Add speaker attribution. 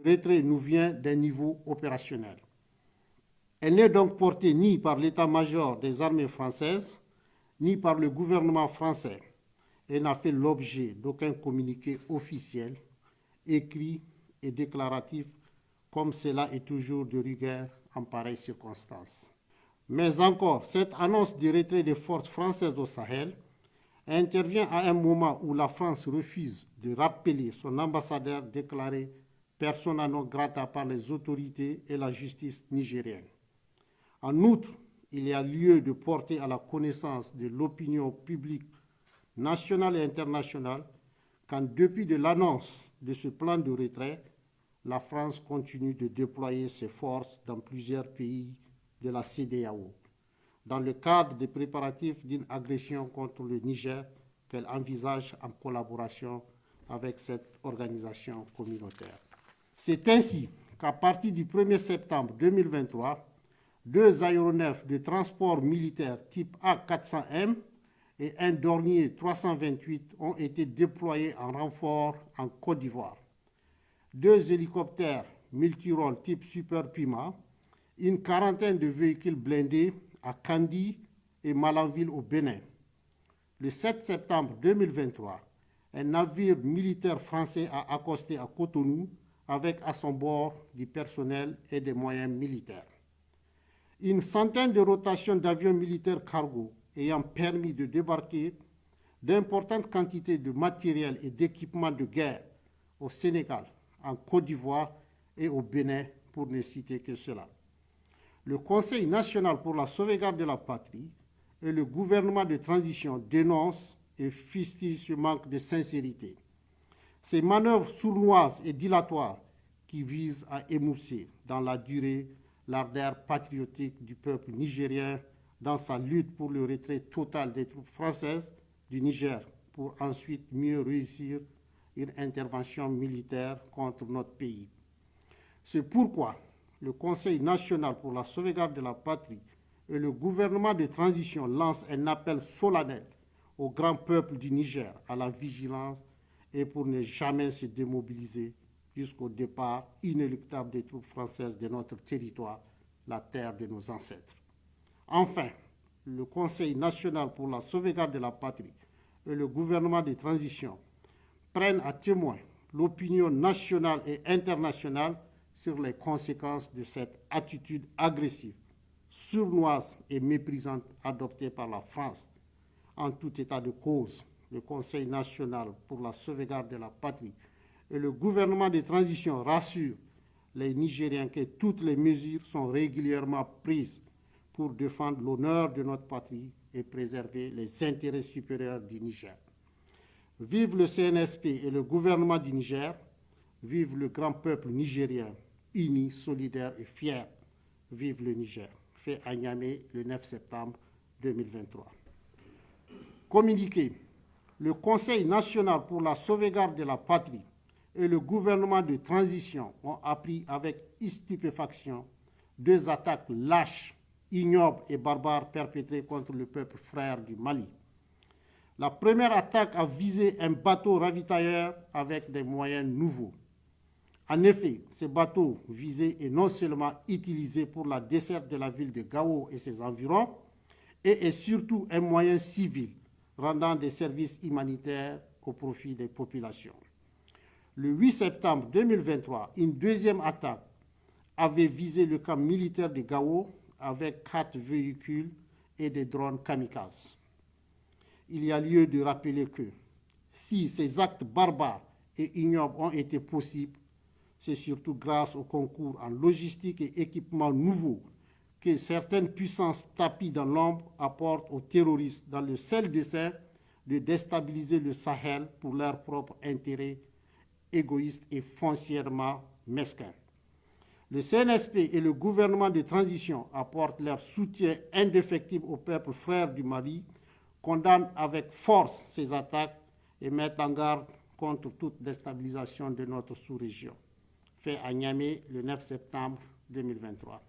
Speaker 1: retrait nous vient d'un niveau opérationnel. Elle n'est donc portée ni par l'état-major des armées françaises, ni par le gouvernement français, et n'a fait l'objet d'aucun communiqué officiel, écrit et déclaratif, comme cela est toujours de rigueur en pareilles circonstances. Mais encore, cette annonce du retrait des forces françaises au Sahel intervient à un moment où la France refuse de rappeler son ambassadeur déclaré persona non grata par les autorités et la justice nigérienne. En outre, il y a lieu de porter à la connaissance de l'opinion publique nationale et internationale qu'en dépit de l'annonce de ce plan de retrait, la France continue de déployer ses forces dans plusieurs pays de la CEDEAO, dans le cadre des préparatifs d'une agression contre le Niger qu'elle envisage en collaboration avec cette organisation communautaire. C'est ainsi qu'à partir du 1er septembre 2023, 2 aéronefs de transport militaire type A400M et un Dornier 328 ont été déployés en renfort en Côte d'Ivoire. 2 hélicoptères multirôles type Super Puma, une quarantaine de véhicules blindés à Kandi et Malanville au Bénin. Le 7 septembre 2023, un navire militaire français a accosté à Cotonou avec à son bord du personnel et des moyens militaires. Une centaine de rotations d'avions militaires cargo ayant permis de débarquer d'importantes quantités de matériel et d'équipements de guerre au Sénégal, en Côte d'Ivoire et au Bénin, pour ne citer que cela. Le Conseil national pour la sauvegarde de la patrie et le gouvernement de transition dénoncent et fustigent ce manque de sincérité. Ces manœuvres sournoises et dilatoires qui visent à émousser dans la durée l'ardeur patriotique du peuple nigérien dans sa lutte pour le retrait total des troupes françaises du Niger pour ensuite mieux réussir une intervention militaire contre notre pays. C'est pourquoi le Conseil national pour la sauvegarde de la patrie et le gouvernement de transition lancent un appel solennel au grand peuple du Niger à la vigilance et pour ne jamais se démobiliser jusqu'au départ inéluctable des troupes françaises de notre territoire, la terre de nos ancêtres. Enfin, le Conseil national pour la sauvegarde de la patrie et le gouvernement de transition prennent à témoin l'opinion nationale et internationale sur les conséquences de cette attitude agressive, sournoise et méprisante adoptée par la France. En tout état de cause, le Conseil national pour la sauvegarde de la patrie et le gouvernement de transition rassurent les Nigériens que toutes les mesures sont régulièrement prises pour défendre l'honneur de notre patrie et préserver les intérêts supérieurs du Niger. Vive le CNSP et le gouvernement du Niger, vive le grand peuple nigérien, uni, solidaire et fier. Vive le Niger. Fait à Niamey le 9 septembre 2023. Communiqué. Le Conseil national pour la sauvegarde de la patrie et le gouvernement de transition ont appris avec stupéfaction 2 attaques lâches, ignobles et barbares perpétrées contre le peuple frère du Mali. La première attaque a visé un bateau ravitailleur avec des moyens nouveaux. En effet, ce bateau visé est non seulement utilisé pour la desserte de la ville de Gao et ses environs, et est surtout un moyen civil rendant des services humanitaires au profit des populations. Le 8 septembre 2023, une deuxième attaque avait visé le camp militaire de Gao avec 4 véhicules et des drones kamikazes. Il y a lieu de rappeler que si ces actes barbares et ignobles ont été possibles, c'est surtout grâce au concours en logistique et équipements nouveaux que certaines puissances tapies dans l'ombre apportent aux terroristes dans le seul dessein de déstabiliser le Sahel pour leur propre intérêt égoïste et foncièrement mesquin. Le CNSP et le gouvernement de transition apportent leur soutien indéfectible au peuple frère du Mali, condamnent avec force ces attaques et mettent en garde contre toute déstabilisation de notre sous-région. Fait à Niamey le 9 septembre 2023.